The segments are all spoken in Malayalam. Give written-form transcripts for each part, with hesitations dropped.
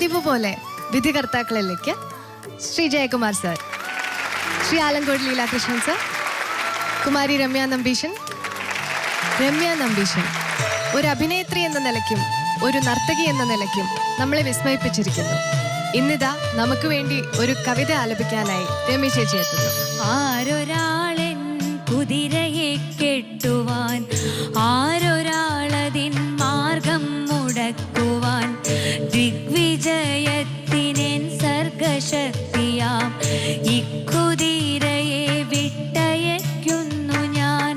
പതിവ് പോലെ വിധികർത്താക്കളിലേക്ക് ശ്രീ ജയകുമാർ സർ, ശ്രീ ആലങ്കോട് ലീലാകൃഷ്ണൻ സർ, കുമാരി രമ്യ നമ്പീശൻ. ഒരു അഭിനേത്രി എന്ന നിലയ്ക്കും ഒരു നർത്തകി എന്ന നിലയ്ക്കും നമ്മളെ വിസ്മയിപ്പിച്ചിരിക്കുന്നു. ഇന്നിതാ നമുക്ക് വേണ്ടി ഒരു കവിത ആലപിക്കാനായി രമ്യ ചേച്ചി എത്തുന്നു. ആരൊരാളെൻ കുതിരയെ കെട്ടുവാൻ, ആരൊരാളതിൻ മാർഗം മുടക്കുവാൻ, ദിഗ്വിജയത്തിനെൻ സർഗശക്തിയാം ഇക്കുതിരയെ വിട്ടയയ്ക്കുന്നു ഞാൻ.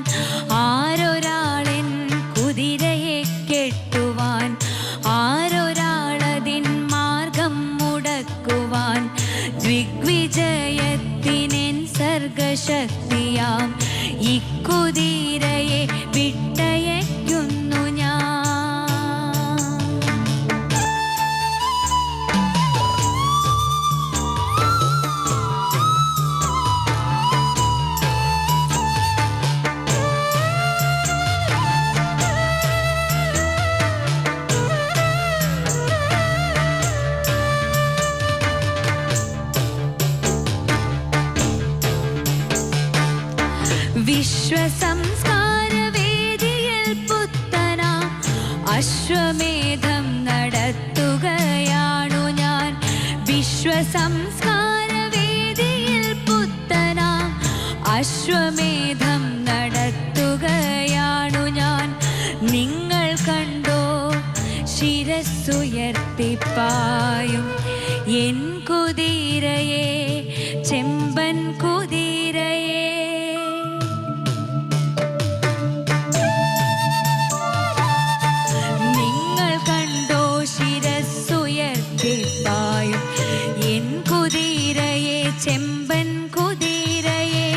ആരൊരാളെൻ കുതിരയെ കെട്ടുവാൻ, ആരൊരാളതിൻ മാർഗം മുടക്കുവാൻ, ദിഗ്വിജയത്തിനെൻ സർഗശക്തിയാം ഇക്കുതിരയെ വിട്ടയയ്ക്കുന്നു ഞാൻ. വിശ്വസംസ്കാരവേദിയിൽ പുത്തനാ അശ്വമേധം നടത്തുകയാണു ഞാൻ. വിശ്വസംസ്കാരവേദിയിൽ പുത്തനാ അശ്വമേധം നടത്തുകയാണു ഞാൻ. നിങ്ങൾ കണ്ടോ ശിരസ്സുയർത്തിപ്പായും എൻ കുതിരയെ, ചെമ്പൻ കുതിരയെ. എൻ കുതിരയെ, ചെമ്പൻ കുതിരയെ.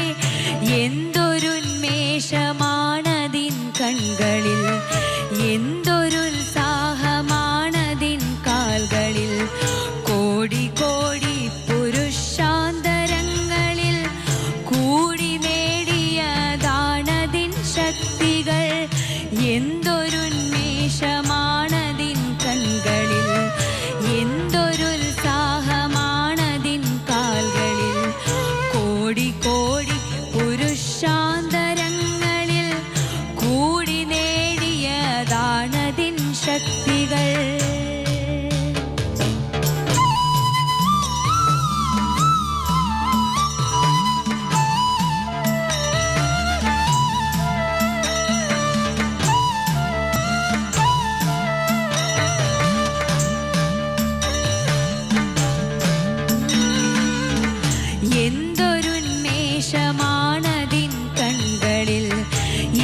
എന്തൊരുന്മേഷമാണതിൻ കൺകളിൽ, എന്തൊരുത്സാഹമാണതിൻ കാൽകളിൽ. കോടി കോടി പുരുഷാന്തരങ്ങളിൽ കൂടി നേടിയതാണതിൻ ശക്തികൾ. എന്തൊരുന്മേഷമാണതിൻ കൺകളിൽ, എന്തൊരുത്സാഹമാണതിൻ കാൽകളിൽ. കോടി കോടി പുരുഷാന്തരങ്ങളിൽ കൂടി നേടിയതാണതിൻ ശക്തികൾ. എന്തൊരുന്മേഷമാണതിൻ കൺകളിൽ,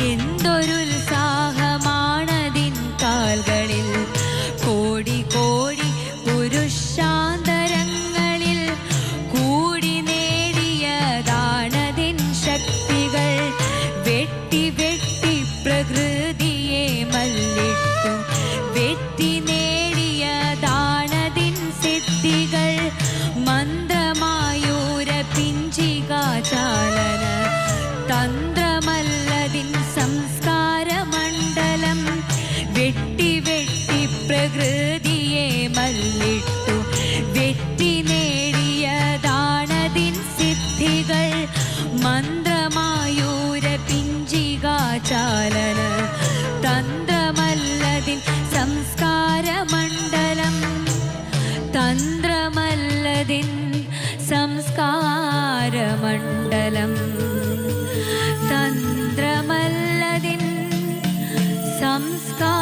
എന്തൊരുത്സാഹമാണതിൻ കാൽകളിൽ. കോടി കോടി പുരുഷാന്തരങ്ങളിൽ കൂടി നേടിയതാണതിൻ ശക്തികൾ. വെട്ടി വെട്ടി പ്രകൃതിയെ മല്ലിട്ടു വെട്ടി നേടിയതാണതിൻ സിദ്ധികൾ. മന്ത്രമായൂര പിഞ്ചികാചാലന തന്ത്രമല്ലതിൻ സംസ്കാരമണ്ഡലം. വെട്ടി വെട്ടി പ്രകൃതിയെ മല്ലിട്ടു വെട്ടി നേടിയതാണതിൻ സിദ്ധികൾ. മന്ത്രമായൂര പിഞ്ചികാചാലന തന്ത്രമല്ലതിൻ സംസ്കാരമണ്ഡലം. തന്ത്രമല്ലതിൻ സംസ്കാരമണ്ഡലം. തന്ത്രമല്ലതിൻ സംസ്കാരമണ്ഡലം.